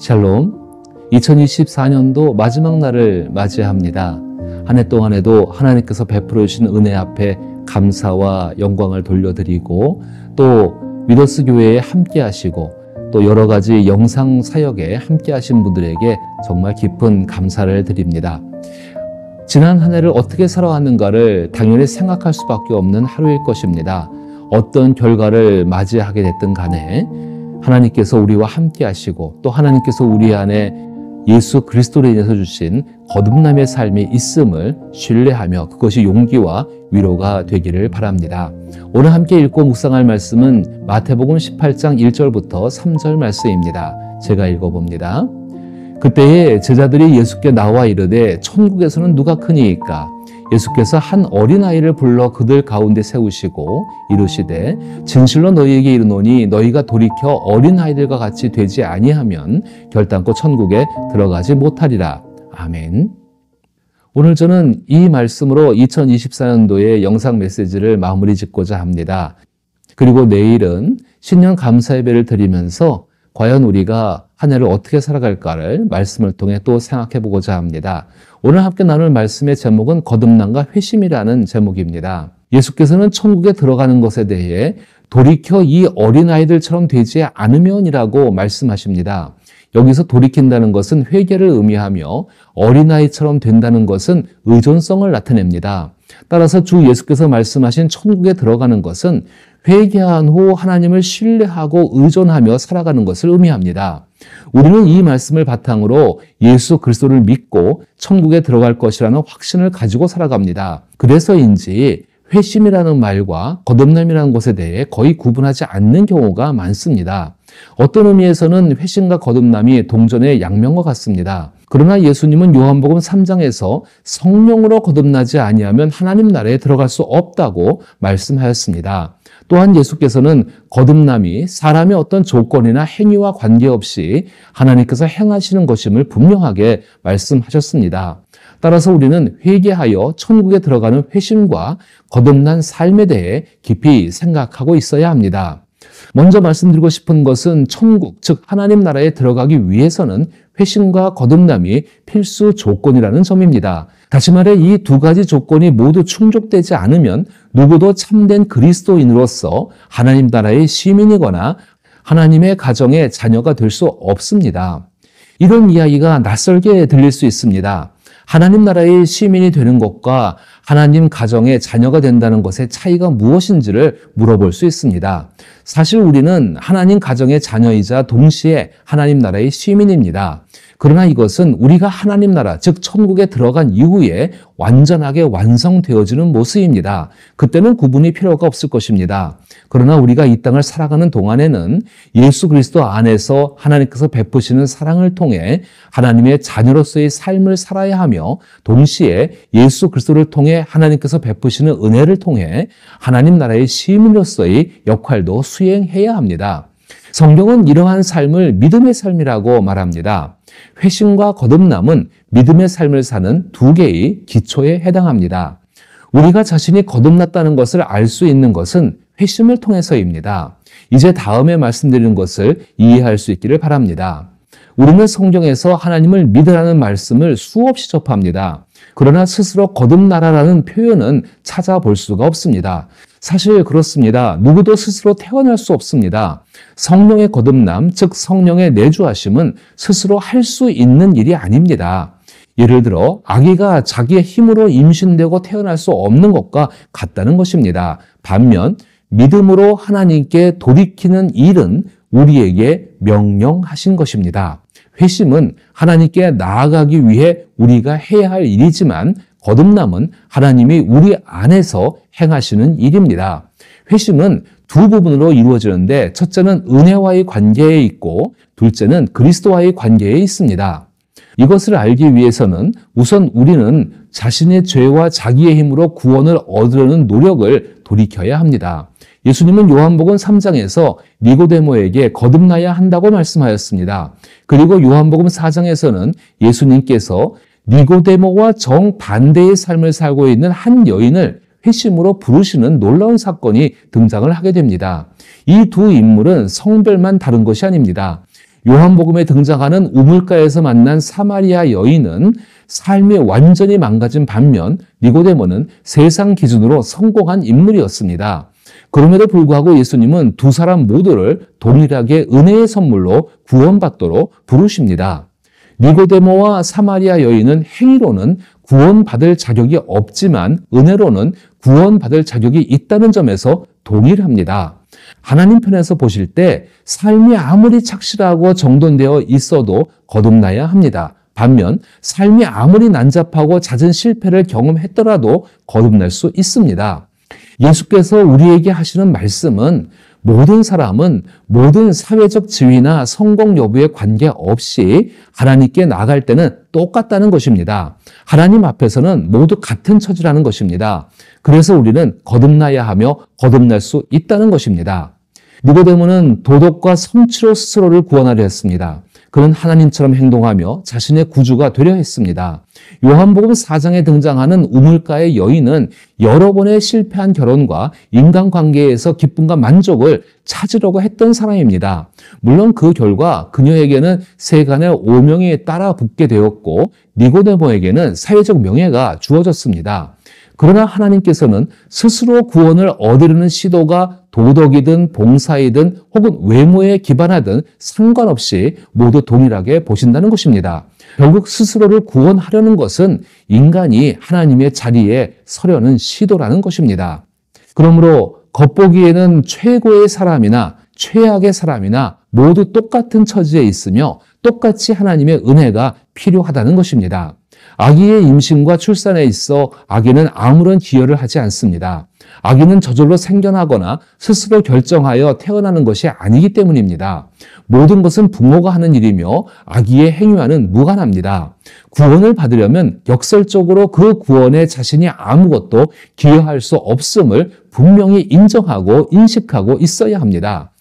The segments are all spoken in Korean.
샬롬, 2024년도 마지막 날을 맞이합니다. 한 해 동안에도 하나님께서 베풀어 주신 은혜 앞에 감사와 영광을 돌려드리고 또 위더스 교회에 함께 하시고 또 여러 가지 영상 사역에 함께 하신 분들에게 정말 깊은 감사를 드립니다. 지난 한 해를 어떻게 살아왔는가를 당연히 생각할 수밖에 없는 하루일 것입니다. 어떤 결과를 맞이하게 됐든 간에 하나님께서 우리와 함께 하시고 또 하나님께서 우리 안에 예수 그리스도로 인해서 주신 거듭남의 삶이 있음을 신뢰하며 그것이 용기와 위로가 되기를 바랍니다. 오늘 함께 읽고 묵상할 말씀은 마태복음 18장 1절부터 3절 말씀입니다. 제가 읽어봅니다. 그때에 제자들이 예수께 나와 이르되 천국에서는 누가 크니이까? 예수께서 한 어린아이를 불러 그들 가운데 세우시고 이르시되 진실로 너희에게 이르노니 너희가 돌이켜 어린아이들과 같이 되지 아니하면 결단코 천국에 들어가지 못하리라. 아멘. 오늘 저는 이 말씀으로 2024년도의 영상 메시지를 마무리 짓고자 합니다. 그리고 내일은 신년 감사 예배를 드리면서 과연 우리가 한 해를 어떻게 살아갈까를 말씀을 통해 또 생각해 보고자 합니다. 오늘 함께 나눌 말씀의 제목은 거듭남과 회심이라는 제목입니다. 예수께서는 천국에 들어가는 것에 대해 돌이켜 이 어린아이들처럼 되지 않으면이라고 말씀하십니다. 여기서 돌이킨다는 것은 회개를 의미하며 어린아이처럼 된다는 것은 의존성을 나타냅니다. 따라서 주 예수께서 말씀하신 천국에 들어가는 것은 회개한 후 하나님을 신뢰하고 의존하며 살아가는 것을 의미합니다. 우리는 이 말씀을 바탕으로 예수 그리스도를 믿고 천국에 들어갈 것이라는 확신을 가지고 살아갑니다. 그래서인지 회심이라는 말과 거듭남이라는 것에 대해 거의 구분하지 않는 경우가 많습니다. 어떤 의미에서는 회심과 거듭남이 동전의 양면과 같습니다. 그러나 예수님은 요한복음 3장에서 성령으로 거듭나지 아니하면 하나님 나라에 들어갈 수 없다고 말씀하였습니다. 또한 예수께서는 거듭남이 사람의 어떤 조건이나 행위와 관계없이 하나님께서 행하시는 것임을 분명하게 말씀하셨습니다. 따라서 우리는 회개하여 천국에 들어가는 회심과 거듭난 삶에 대해 깊이 생각하고 있어야 합니다. 먼저 말씀드리고 싶은 것은 천국, 즉 하나님 나라에 들어가기 위해서는 회심과 거듭남이 필수 조건이라는 점입니다. 다시 말해 이 두 가지 조건이 모두 충족되지 않으면 누구도 참된 그리스도인으로서 하나님 나라의 시민이거나 하나님의 가정의 자녀가 될 수 없습니다. 이런 이야기가 낯설게 들릴 수 있습니다. 하나님 나라의 시민이 되는 것과 하나님 가정의 자녀가 된다는 것의 차이가 무엇인지를 물어볼 수 있습니다. 사실 우리는 하나님 가정의 자녀이자 동시에 하나님 나라의 시민입니다. 그러나 이것은 우리가 하나님 나라, 즉 천국에 들어간 이후에 완전하게 완성되어지는 모습입니다. 그때는 구분이 필요가 없을 것입니다. 그러나 우리가 이 땅을 살아가는 동안에는 예수 그리스도 안에서 하나님께서 베푸시는 사랑을 통해 하나님의 자녀로서의 삶을 살아야 하며 동시에 예수 그리스도를 통해 하나님께서 베푸시는 은혜를 통해 하나님 나라의 시민으로서의 역할도 수행해야 합니다. 성경은 이러한 삶을 믿음의 삶이라고 말합니다. 회심과 거듭남은 믿음의 삶을 사는 두 개의 기초에 해당합니다. 우리가 자신이 거듭났다는 것을 알 수 있는 것은 회심을 통해서입니다. 이제 다음에 말씀드리는 것을 이해할 수 있기를 바랍니다. 우리는 성경에서 하나님을 믿으라는 말씀을 수없이 접합니다. 그러나 스스로 거듭나라라는 표현은 찾아볼 수가 없습니다. 사실 그렇습니다. 누구도 스스로 태어날 수 없습니다. 성령의 거듭남, 즉 성령의 내주하심은 스스로 할 수 있는 일이 아닙니다. 예를 들어 아기가 자기의 힘으로 임신되고 태어날 수 없는 것과 같다는 것입니다. 반면 믿음으로 하나님께 돌이키는 일은 우리에게 명령하신 것입니다. 회심은 하나님께 나아가기 위해 우리가 해야 할 일이지만 거듭남은 하나님이 우리 안에서 행하시는 일입니다. 회심은 두 부분으로 이루어지는데 첫째는 은혜와의 관계에 있고 둘째는 그리스도와의 관계에 있습니다. 이것을 알기 위해서는 우선 우리는 자신의 죄와 자기의 힘으로 구원을 얻으려는 노력을 돌이켜야 합니다. 예수님은 요한복음 3장에서 니고데모에게 거듭나야 한다고 말씀하였습니다. 그리고 요한복음 4장에서는 예수님께서 니고데모와 정반대의 삶을 살고 있는 한 여인을 회심으로 부르시는 놀라운 사건이 등장을 하게 됩니다. 이 두 인물은 성별만 다른 것이 아닙니다. 요한복음에 등장하는 우물가에서 만난 사마리아 여인은 삶이 완전히 망가진 반면 니고데모는 세상 기준으로 성공한 인물이었습니다. 그럼에도 불구하고 예수님은 두 사람 모두를 동일하게 은혜의 선물로 구원받도록 부르십니다. 니고데모와 사마리아 여인은 행위로는 구원받을 자격이 없지만 은혜로는 구원받을 자격이 있다는 점에서 동일합니다. 하나님 편에서 보실 때 삶이 아무리 착실하고 정돈되어 있어도 거듭나야 합니다. 반면 삶이 아무리 난잡하고 잦은 실패를 경험했더라도 거듭날 수 있습니다. 예수께서 우리에게 하시는 말씀은 모든 사람은 모든 사회적 지위나 성공 여부에 관계없이 하나님께 나갈 때는 똑같다는 것입니다. 하나님 앞에서는 모두 같은 처지라는 것입니다. 그래서 우리는 거듭나야 하며 거듭날 수 있다는 것입니다. 니고데모는 도덕과 성취로 스스로를 구원하려 했습니다. 그는 하나님처럼 행동하며 자신의 구주가 되려 했습니다. 요한복음 4장에 등장하는 우물가의 여인은 여러 번의 실패한 결혼과 인간관계에서 기쁨과 만족을 찾으려고 했던 사람입니다. 물론 그 결과 그녀에게는 세간의 오명이 따라 붙게 되었고 니고데모에게는 사회적 명예가 주어졌습니다. 그러나 하나님께서는 스스로 구원을 얻으려는 시도가 도덕이든 봉사이든 혹은 외모에 기반하든 상관없이 모두 동일하게 보신다는 것입니다. 결국 스스로를 구원하려는 것은 인간이 하나님의 자리에 서려는 시도라는 것입니다. 그러므로 겉보기에는 최고의 사람이나 최악의 사람이나 모두 똑같은 처지에 있으며 똑같이 하나님의 은혜가 필요하다는 것입니다. 아기의 임신과 출산에 있어 아기는 아무런 기여를 하지 않습니다. 아기는 저절로 생겨나거나 스스로 결정하여 태어나는 것이 아니기 때문입니다. 모든 것은 부모가 하는 일이며 아기의 행위와는 무관합니다. 구원을 받으려면 역설적으로 그 구원에 자신이 아무것도 기여할 수 없음을 분명히 인정하고 인식하고 있어야 합니다.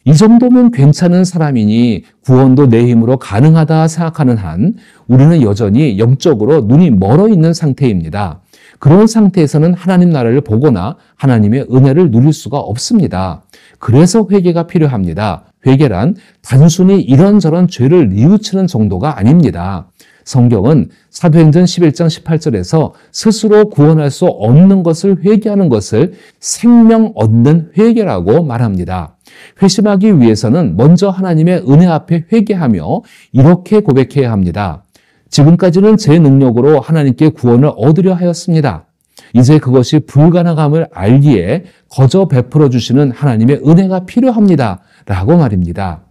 이 정도면 괜찮은 사람이니 구원도 내 힘으로 가능하다 생각하는 한 우리는 여전히 영적으로 눈이 멀어 있는 상태입니다. 그런 상태에서는 하나님 나라를 보거나 하나님의 은혜를 누릴 수가 없습니다. 그래서 회개가 필요합니다. 회개란 단순히 이런저런 죄를 뉘우치는 정도가 아닙니다. 성경은 사도행전 11장 18절에서 스스로 구원할 수 없는 것을 회개하는 것을 생명 얻는 회개라고 말합니다. 회심하기 위해서는 먼저 하나님의 은혜 앞에 회개하며 이렇게 고백해야 합니다. 지금까지는 제 능력으로 하나님께 구원을 얻으려 하였습니다. 이제 그것이 불가능함을 알기에 거저 베풀어 주시는 하나님의 은혜가 필요합니다. 라고 말입니다.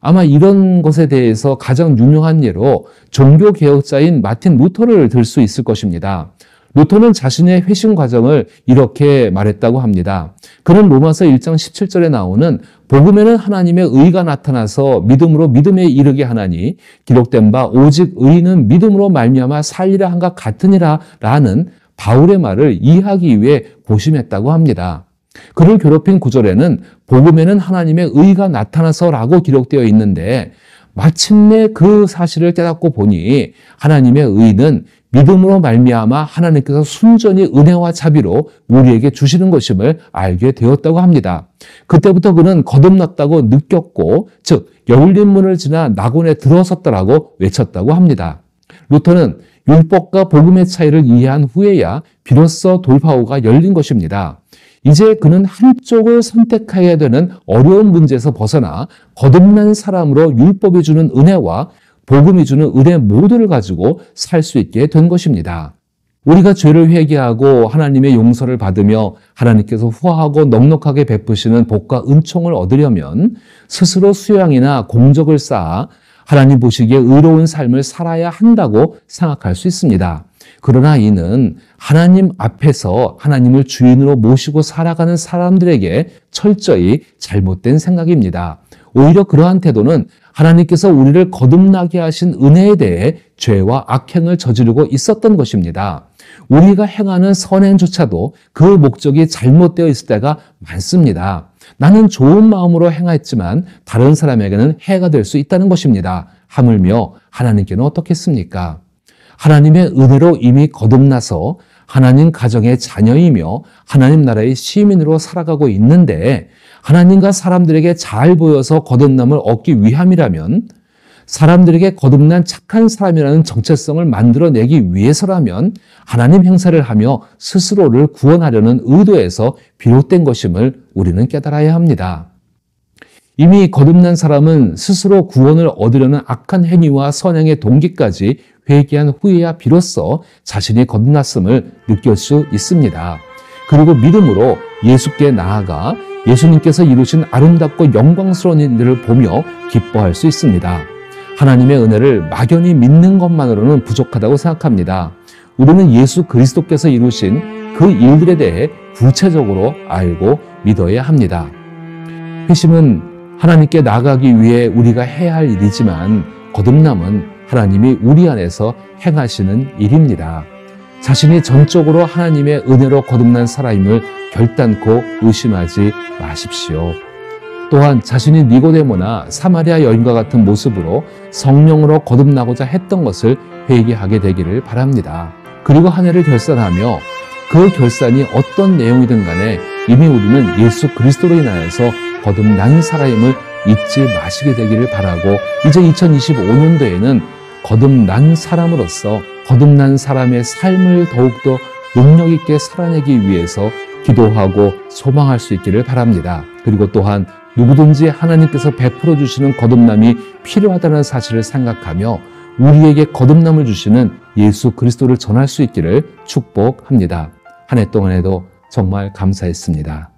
아마 이런 것에 대해서 가장 유명한 예로 종교개혁자인 마틴 루터를 들 수 있을 것입니다. 루터는 자신의 회심 과정을 이렇게 말했다고 합니다. 그는 로마서 1장 17절에 나오는 복음에는 하나님의 의가 나타나서 믿음으로 믿음에 이르게 하나니 기록된 바 오직 의인은 믿음으로 말미암아 살리라 한것 같으니라 라는 바울의 말을 이해하기 위해 고심했다고 합니다. 그를 괴롭힌 구절에는 복음에는 하나님의 의가 나타나서라고 기록되어 있는데 마침내 그 사실을 깨닫고 보니 하나님의 의는 믿음으로 말미암아 하나님께서 순전히 은혜와 자비로 우리에게 주시는 것임을 알게 되었다고 합니다. 그때부터 그는 거듭났다고 느꼈고 즉 열린 문을 지나 낙원에 들어섰다라고 외쳤다고 합니다. 루터는 율법과 복음의 차이를 이해한 후에야 비로소 돌파구가 열린 것입니다. 이제 그는 한쪽을 선택해야 되는 어려운 문제에서 벗어나 거듭난 사람으로 율법이 주는 은혜와 복음이 주는 은혜 모두를 가지고 살 수 있게 된 것입니다. 우리가 죄를 회개하고 하나님의 용서를 받으며 하나님께서 후하고 넉넉하게 베푸시는 복과 은총을 얻으려면 스스로 수양이나 공적을 쌓아 하나님 보시기에 의로운 삶을 살아야 한다고 생각할 수 있습니다. 그러나 이는 하나님 앞에서 하나님을 주인으로 모시고 살아가는 사람들에게 철저히 잘못된 생각입니다. 오히려 그러한 태도는 하나님께서 우리를 거듭나게 하신 은혜에 대해 죄와 악행을 저지르고 있었던 것입니다. 우리가 행하는 선행조차도 그 목적이 잘못되어 있을 때가 많습니다. 나는 좋은 마음으로 행했지만 다른 사람에게는 해가 될 수 있다는 것입니다. 하물며 하나님께는 어떻겠습니까? 하나님의 은혜로 이미 거듭나서 하나님 가정의 자녀이며 하나님 나라의 시민으로 살아가고 있는데 하나님과 사람들에게 잘 보여서 거듭남을 얻기 위함이라면 사람들에게 거듭난 착한 사람이라는 정체성을 만들어내기 위해서라면 하나님 행사를 하며 스스로를 구원하려는 의도에서 비롯된 것임을 우리는 깨달아야 합니다. 이미 거듭난 사람은 스스로 구원을 얻으려는 악한 행위와 선행의 동기까지 회개한 후에야 비로소 자신이 거듭났음을 느낄 수 있습니다. 그리고 믿음으로 예수께 나아가 예수님께서 이루신 아름답고 영광스러운 일들을 보며 기뻐할 수 있습니다. 하나님의 은혜를 막연히 믿는 것만으로는 부족하다고 생각합니다. 우리는 예수 그리스도께서 이루신 그 일들에 대해 구체적으로 알고 믿어야 합니다. 회심은 하나님께 나아가기 위해 우리가 해야 할 일이지만 거듭남은 하나님이 우리 안에서 행하시는 일입니다. 자신이 전적으로 하나님의 은혜로 거듭난 사람임을 결단코 의심하지 마십시오. 또한 자신이 니고데모나 사마리아 여인과 같은 모습으로 성령으로 거듭나고자 했던 것을 회개하게 되기를 바랍니다. 그리고 한 해를 결산하며 그 결산이 어떤 내용이든 간에 이미 우리는 예수 그리스도로 인하여서 거듭난 사람임을 잊지 마시게 되기를 바라고, 이제 2025년도에는 거듭난 사람으로서 거듭난 사람의 삶을 더욱더 능력 있게 살아내기 위해서 기도하고 소망할 수 있기를 바랍니다. 그리고 또한 누구든지 하나님께서 베풀어 주시는 거듭남이 필요하다는 사실을 생각하며 우리에게 거듭남을 주시는 예수 그리스도를 전할 수 있기를 축복합니다. 한 해 동안에도 정말 감사했습니다.